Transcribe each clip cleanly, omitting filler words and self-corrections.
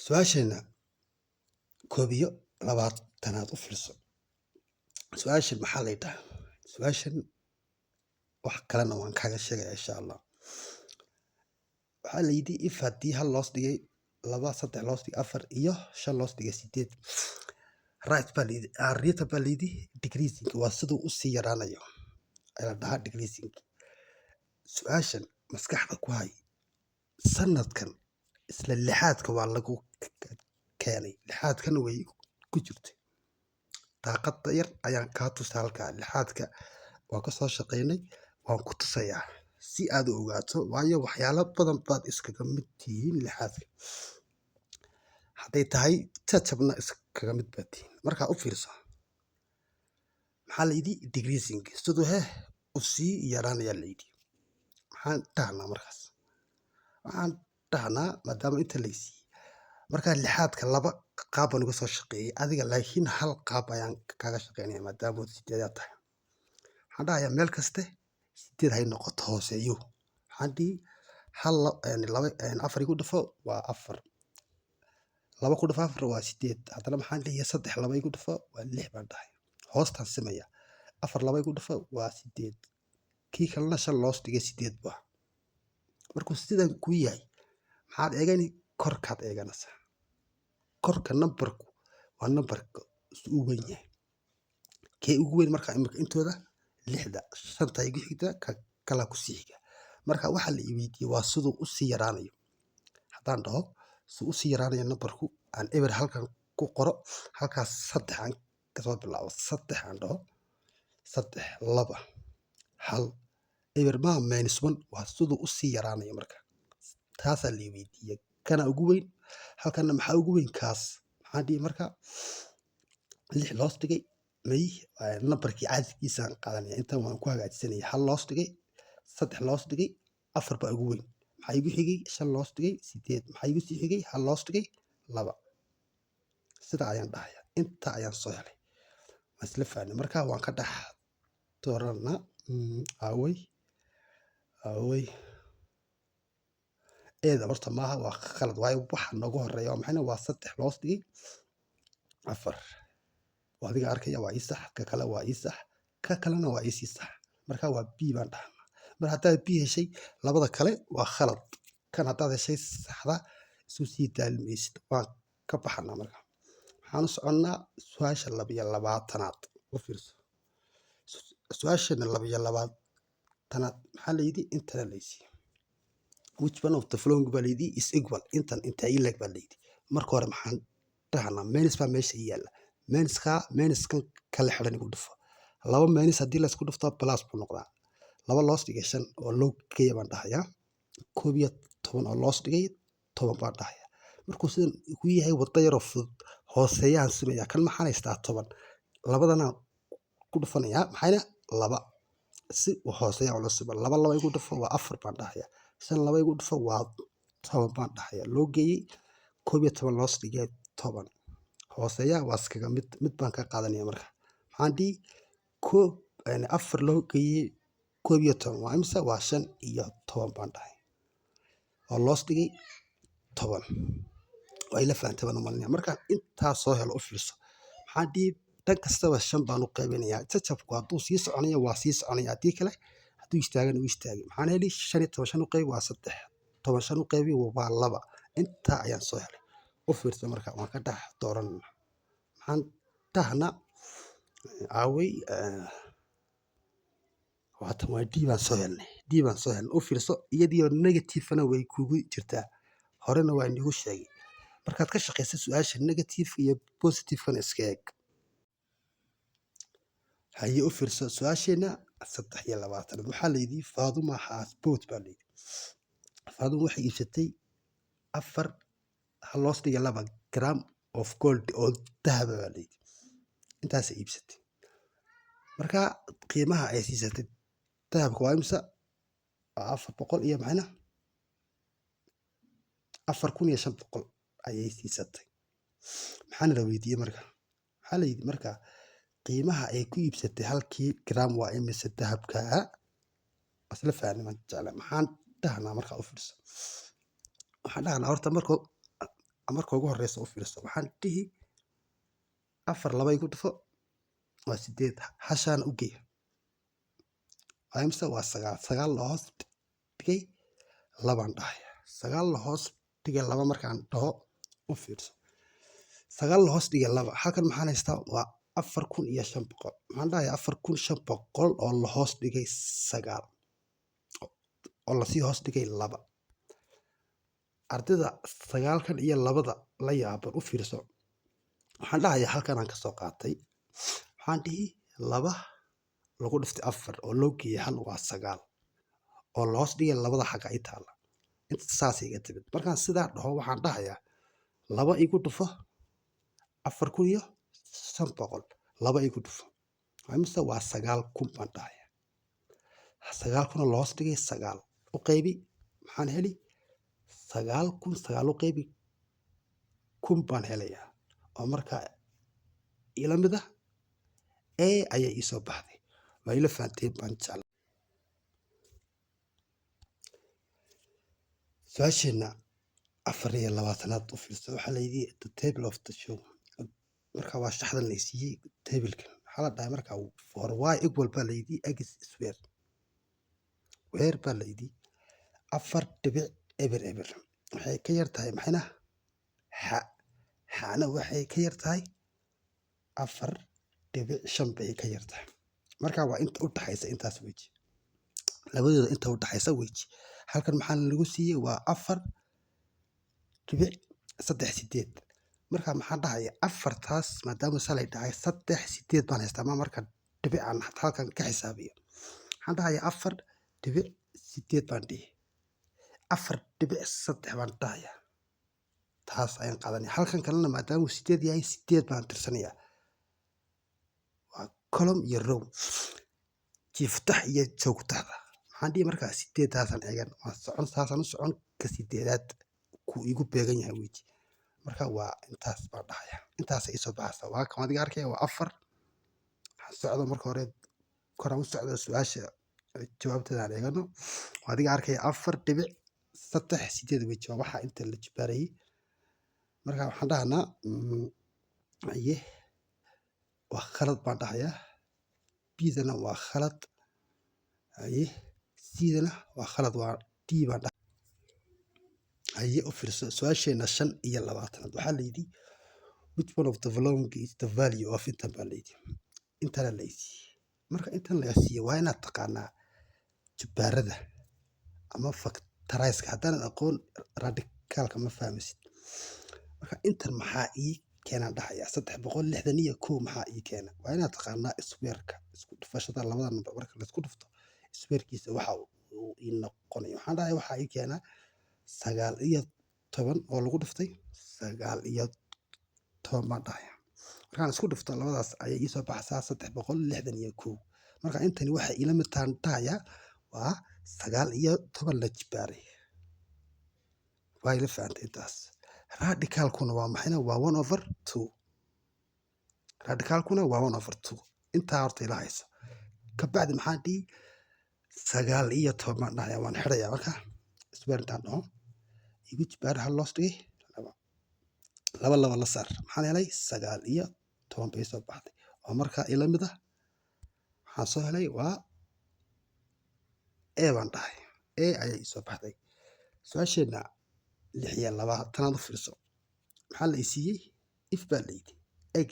su-aasheenna koob iyo labaatanaad u fiirso. su-aashan maxaa la yidhaha? su-aashan wax kalena waan kaaga sheegaya insha allah. waxaa la yidhi if haddii hal loos dhigay laba saddex loos dhigay afar iyo shan loos dhigay sideed right baa layidhi rita baa layidhi decreasing waa siduu usii yaraanayo la dhahaa decreasing. su-aashan maskaxda ku hay sanadkan isla lixaadka waa lagu keenay, lixaadkana way ku jirtay. daaqada yar ayaan kaa tusa halkaa lixaadka waan ka soo shaqaynay, waan ku tusayaa si aad u ogaato, waayo waxyaalo badan baad iskaga mid tihiin lixaadka. hadday tahay jajabna iskaga mid baad tihiin. markaa u fiirso maxaa layidhi decreasing siduu u sii yaraanaya layidhi. maxaan dhahnaa markaas? waxaan dhahnaa maadaama inta laysiiyey markaa lixaadka laba qaab baan uga soo shaqeeyey, adiga laakiin hal qaab ayaan kaga shaqeynaya maadaama sideedaad tahay. waxaan dhahayaa meel kaste sideed hay noqoto hooseeyo. waxaan dhihi afar igu dhafo waa afar, laba ku dhafo afar waa sideed. haddana maxaan dhihi saddex laba igu dhafo waa lix baan dhahay. hoostaan simaya afar laba igu dhafo waa sideed, kii kalena shan loos dhigay sideed ba. markuu sidan ku yahay maxaad eegani? korkaad eeganaysaa. korka nambarku waa nambarka u weyn yahay. kee ugu weyn markaa imika intooda? lixda. shanta igu xigta kala ku sii xiga. marka waxaa la iweydiiyey waa siduu usii yaraanayo. haddaan dhaho siduu usii yaraanayo nambarku aan eber halkan ku qoro, halkaas saddex aan kasoo bilaabo. saddex aan dhaho saddex laba hal eber maa minus one waa siduu usii yaraanayo. marka taasaa la iweydiiyey. kana ugu weyn halkana maxaa ugu weyn? kaas maxaan dhihi marka lix loos dhigay may nambarkii caadkiisaan qaadanaya. intan waan ku hagaajisanaya. hal loos dhigay saddex loos dhigay afar baa ugu weyn. maxaa igu xigay? shan loos dhigay sideed. maxaa igu sii xigay? hal loos dhigay laba. sidaa ayaan dhahaya. inta ayaan soo helay. waan isla fahnay. marka waan ka dhex dooranaa awey eeda horta maaha, waa khalad. waayo waxa noogu horeeya waa maxayna? waa saddex loos dhigay afar. adiga arkaya waa ii sax, ka kale waa ii sax, ka kalena waa ii sii sax. marka waa b baan dhahnaa. mar haddaad b heshay labada kale waa khalad. kan haddaad heshay saxda isu sii daalmaysid. waan ka baxanaa. marka waxaan u soconnaa su-aasha labiyo labaatanaad. u fiirso su-aashana labiyo labaatanaad maxaa layidhi? intana laysiiyey which one of the following baa layidhi is equal intan inta ileg baa layidhi. marka hore maxaan dhahnaa? menis baa meesha yaalla. meniskan kala xiran igu dhufo. laba menis haddii laysku dhufto plus buu noqdaa. laba loos dhigay shan oo loo geeya baan dhahayaa. koob iyo toban oo loos dhigay toban baan dhahayaa. markuu sidan ku yahay wadda yaroo fudud hooseeyaan simaya. kan maxaan haystaa? toban. labadana ku dhufanayaa maxayna? laba. si hooseeya ula sima. laba laba igu dhufo waa afar baan dhahayaa. shan laba igu dhufo waa toban baan dhahayaa. loo geeyey koob iyo toban loos dhigay toban. hooseeya waa iskaga mid baan ka qaadanaya. marka maxaan dhihi afar loo geeyey koob iyo toban waa imisa? waa shan iyo toban baan dhahay. oo loos dhigay toban. waa ila fahantay baan u malinaya. markaan intaa soo helo u fiirso maxaan dhihi dhan kastaba shan baan u qaybinayaa. jajabku hadduu sii soconaya waa sii soconaya, haddii kale hadduu istaagana u istaagay. maxaan heli? shan iyo toban shan u qaybi waa saddex. toban shan u qaybi waa laba. intaa ayaan soo helay. u fiirso marka waan ka dhex dooran. maxaan dhahnaa? awey waatan waa d baan soo helnay. d baan soo helnay. u fiirso iyadiioo negativena way kugu jirtaa. horena waa inigu sheegay. markaad ka shaqaysa su-aasha negative iyo positivekana iska eeg. haye u fiirso su-aasheena saddex iyo labaatanaad waxaa layidhi faaduma has boat baa layidhi. faaduma waxay iibsatay afar hal loos dhigay laba gram of gold oo dahaba baa layidhi. intaasay iibsatay. marka qiimaha ay siisatay dahabka waa imisa? waa 400 iyo maxayna 4500 ayay siisatay. maxaana la weydiiyey marka? maxaa layidhi marka qiimaha ay ku iibsatay halkii gram waa imise dahabka? asla fahmi ma jecla. maxaan dhahnaa marka? u fiirso waxaan dhahnaa horta markuu marka ugu horeysa u fiirso waxaan dhihi 4 2 igu dhufo waa 8 hashaan u gey imse waa 9 9 la hoos dhigay 2 dhahaya 9 la hoos dhigay 2 markaan dhaho u fiirso 9 la hoos dhigay 2 halkan maxaan haystaa waa 4500 maxaan dhahayaa 4500 oo la hoos dhigay 9 oo la sii hoos dhigay 2 ardayda 9kan iyo 2da la yaaban u fiirso waxaan dhahayaa halkan aan ka soo qaatay waxaan dhihi 2 lagu dhiftay 4 oo loo geeyay hal waa 9 oo la hoos dhigay 2da xagga ay taala inta saas iga timid markaan sidaa dhaho waxaan dhahayaa 2 igu dhufo 4500 2 igu dhufo imse waa 9000 baan dhahayaa 9000 la hoos dhigay 9 u qaybi maxaan heli 9000 9 u qaybi 1000 baan helayaa oo markaa ila mid ah ayay ii soo baxday waa ila fahanteen baan jeclaa su'aasheena 24aad u fiirso waxaa la yidhi the table of the show marka waa shaxdan la siiyey tablekan waxaa la dhahay markaa for y equal baa la yidhi x square where baa la yidhi 4.eber waxay ka yar tahay maxayna xana waxay ka yar tahay 4.5 bay ka yar tahay marka waa inta u dhaxaysa intaas weji labadooda inta u dhaxaysa weji halkan maxaa lagu siiyey waa 4.38 marka maxaan dhahayaa 4taas maadaama salay dhahay 3.8 baan haystaa marka dhibic aan halkan ka xisaabiyo waxaan dhahayaa 4.8 baan dhihi 4.3 baan dhahayaa taas ayaan qaadanaya halkan kalena maadaama 8 yahay 8 baan tirsanayaa waa column iyo row jiftax iyo joogtaxda waxaan dhihi markaa 8taasaan eegan waan socon saasaan u socon ka 8aad ku igu beegan yahay weji marka waa intaas baan dhahayaa intaas ay soo baxaysaa waa kan adiga arkaya waa 4 waxaan socdo marka hore koraan u socdo su'aasha jawaabteeda aan eegano waa adiga arkaya 4.38 weji waa waxa inta la jibaarayay marka waxaan dhahanaa aye waa khalad baan dhahayaa bidana waa khalad aye sidana waa khalad waa d baan dhahayaa aye u fiirso su'aasheena 25aad waxaa la yidhi which one of the following is the value of intan baa la yidhi intana la isiiyey marka intan la isiiyey waa inaad taqaanaa jibaarada ama factorize-ka haddaanan aqoon radicalka ma fahmaysid marka intan maxaa ii keenaan dhahayaa 361 maxaa ii keena waa inaad taqaanaa square-ka isku dhufashada labada number marka la isku dhufto square-kiisa waxa uu ii noqonayo waxaan dhahayaa waxaa ii keena 19 oo lagu dhiftay 19 baan dhahayaa markaan isku dhufto labadaas ayay ii soo baxaysaa 361 marka intani waxay ila mid tahan dhahayaa waa 19 la jibaaray waa ila fahantay intaas radicalkuna waa maxayna waa 1/2 radicalkuna waa 1/2 intaa horta ila hayso kabacdi maxaan dhihi 19 baan dhahayaa waan xirayaa marka square intaan dhaho igu jibaar hal loos dhigay 2 la saar maxaan helay 19 bay soo baxday oo marka ila mid ah waxaan soo helay waa baan dhahay ayay soo baxday su'aasheena 26aad u fiirso maxaa la isiiyey if baa la yidhi x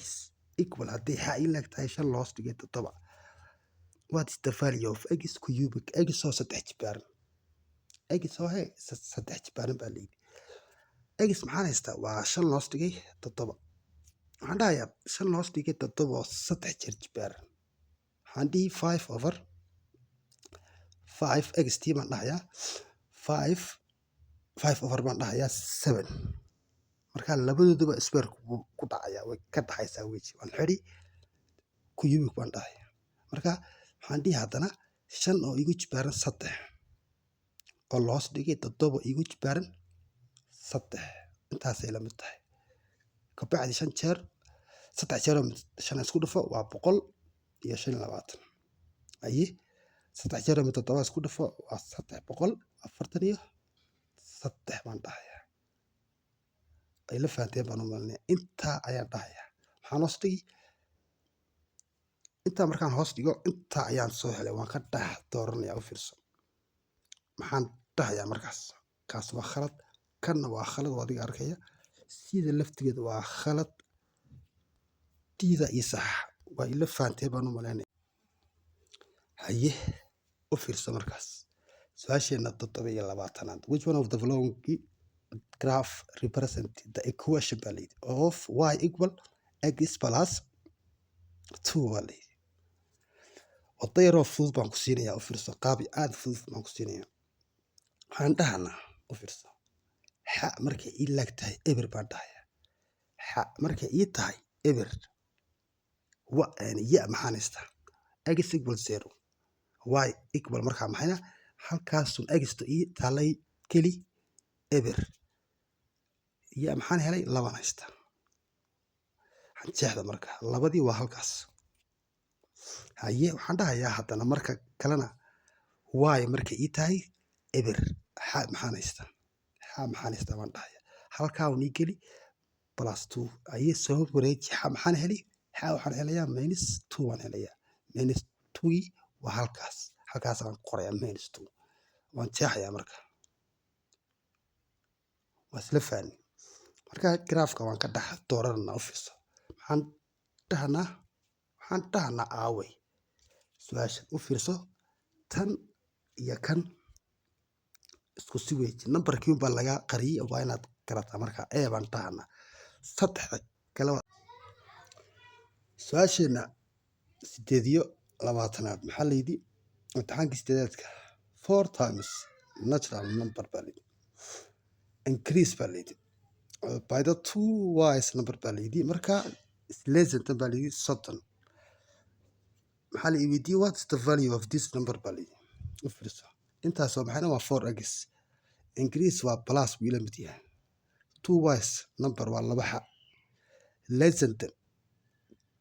equal haddii xa ii leegtahay 5 loos dhigay 7 what is the value of x cubic x oo 3 jibaaran x oo 3 jibaaran baa la yidhi x maxaan haystaa waa 5 loos dhigay 7 waxaan dhahayaa 5 loos dhigay 7 oo 3 jeer jibaaran waxaan dhihi 5 x t baan dhahayaa 5 baan dhahayaa 7 marka labadooduba square ku dhacaya way ka dhaxaysaa weji waan xiri cubic baan dhahayaa marka waxaan dhihi haddana 5 oo igu jibaaran 3 oo loos dhigay 7 igu jibaaran 3 intaasay la mid tahay kabacdi 5 jeer 3 jeer oo 5 isku dhufo waa 125 aye 3 jeer oo 7 isku dhufo waa 343 baan dhahayaa ay la fahanteen baan u malinaya intaa ayaan dhahayaa waxaan hoos dhigi intaa markaan hoos dhigo intaa ayaan soo helay waan ka dhex dooranayaa u fiirso maxaan dhahayaa markaas kaas waa khalad kanna waa khalad oo adiga arkaya sida laftigeeda waa khalad diida iyo sax waa ila fahanteen baan u malaynaya haye u fiirso markaas su-aasheena 27 which one of the following graph represent the equation value of y equal x plus 2 value wadayaroo fudud baan ku siinayaa u fiirso qaabi aad fudud baan ku siinayaa waxaan dhahanaa u fiirso xa markay ii laag tahay eber baan dhahayaa xa markay ii tahay eber ya maxaan haystaa x equal 0 y equal markaa maxayna halkaasun xto ii taalay keli eber ya maxaan helay laban haystaa hanjeexda marka labadii waa halkaas haye waxaan dhahayaa haddana marka kalena y markay ii tahay eber xa maxaan haystaa baan dhahayaa halkaa un ii geli plus 2 haye soo wareeji xa maxaan heli xa waxaan helayaa minus 2 waan helayaa minus 2 waa halkaas aan qorayaa minus 2 waan jeexayaa marka waa isla fahmi marka graafka waan ka dhex dooranaa u fiirso waxaan dhahanaa aaway su-aasha u fiirso tan iyo kan isku si weeji nambarkiin baa laga qariyay waa inaad garataa marka ee baan dhahanaa saddexda kale su-aasheena 28 maxaa layidhi imtixaankii sideedaadka 4 times natural number baa layidhi increase baa layidhi by the 2 wise number baa layidhi marka lesson baa layidhi 30 maxaa la weydiiyey what is the value of this number baa layidhi u fiirso intaasoo maxayna waa 4x increase waa plus buu ila mid yahay 2 wise number waa laba xa lesson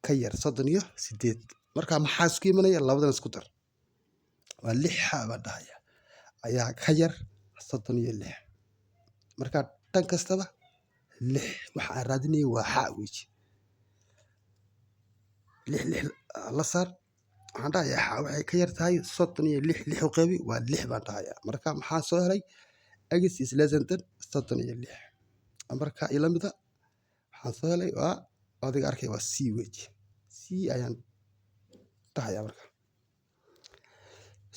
ka yar 38 marka maxaa isku imanaya labadan isku dar waa 6 xa baa dhahaya ayaa ka yar 36 marka tan kastaba 6 waxa aan raadinayay waa xa weeji 6 la saar waxaan dhahayaa xa waxay ka yar tahay 36 u qeybi waa 6 baan dhahayaa marka maxaa soo helay x is less than 36 marka ila mida waxaan soo helay waa adiga arkay waa c weeji c ayaan dhahayaa marka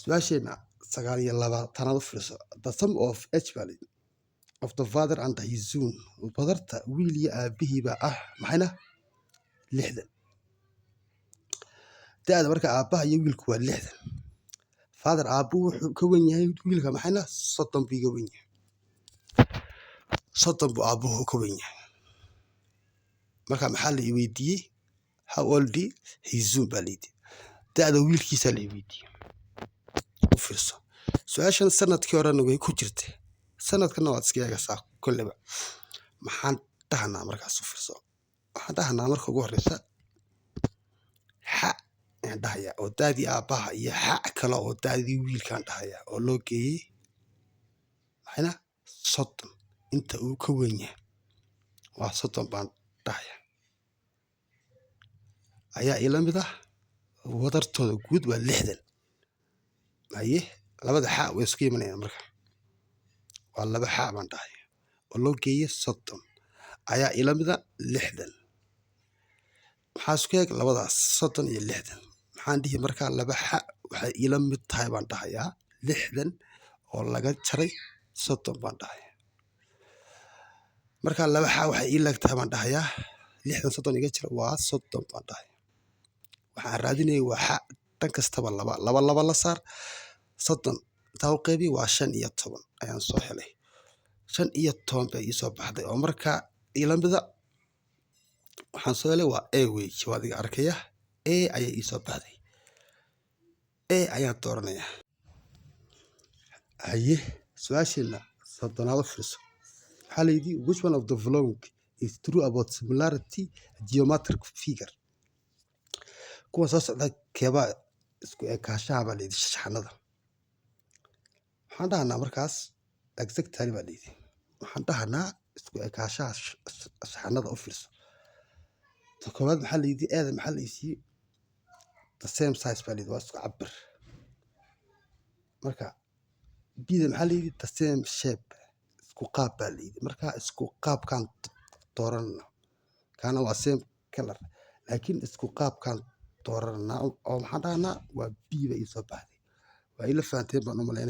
su-aasheena 29 u fiirso the sum of h value of the father and his son badarta wiil iyo aabihiiba maxayna 60 da-da marka aabaha iyo wiilku waa 60 father aabuhu wuxuu ka wen yahay wiilka maxayna 30 buu ka wen yahay 30 buu aabuhu ka wen yahay marka maxaa la weydiiyey how old his son baa layidhi da-da wiilkiisa la weydiiyey u fiirso su-aashan sanadkii horena way ku jirtay sanadkana waad iska eegaysaa kolleyba maxaan dhahanaa markaas u fiirso waxaan dhahanaa marka ugu horeysa xa ayaan dhahayaa oo daadii aabbaha iyo xa kale oo daadii wiilkaan dhahayaa oo loo geeyey maxayna 30 inta uu ka wen yahay waa 30 baan dhahayaa ayaa ila mid ah wadartooda guud waa 60 haye labada xa way isku imanayaan marka waa laba xa baan dhahayaa oo loo geeyey 30 ayaa ila mida 60 maxaa isku eeg labadaas 30 iyo 60 maxaan dhihi markaa laba xa waxay ila mid tahay baan dhahayaa 60 oo laga jaray 30 baan dhahayaa markaa laba xa waxay ii laag tahay baan dhahayaa 60 30 iga jira waa 30 baan dhahayaa waxaan raadinayay waa xa dhan kastaba laba la saar 30 intaa u qeybi waa 15 ayaan soo helay 15 bay ii soo baxday oo markaa ila mida waxaan soo helay waa a weeji waa adiga arkaya a ayaa ii soo baxday a ayaan dooranayaa haye su-aasheena 30 fiirso waxaa layidhi which one of the following is true about similarity geometric figure kuwa soo socda keebaa isku ekaashaha baa layidhi shaxanada waxaan dhahanaa markaas exactly baa layidhi waxaan dhahanaa isku ekaashaha saxanada u fiirso. Ta koowaad maxaa la yidhi eeda maxaa la isii the same size baa la yidhi waa isku cabir. Marka bida maxaa la yidhi the same shape isku qaab baa la yidhi. Marka isku qaabkaan dooranno kana waa same color laakiin isku qaabkaan dooranna oo maxaan dhahnaa waa b bay soo baxday. Waa ila fahanteen baan u malaynaya.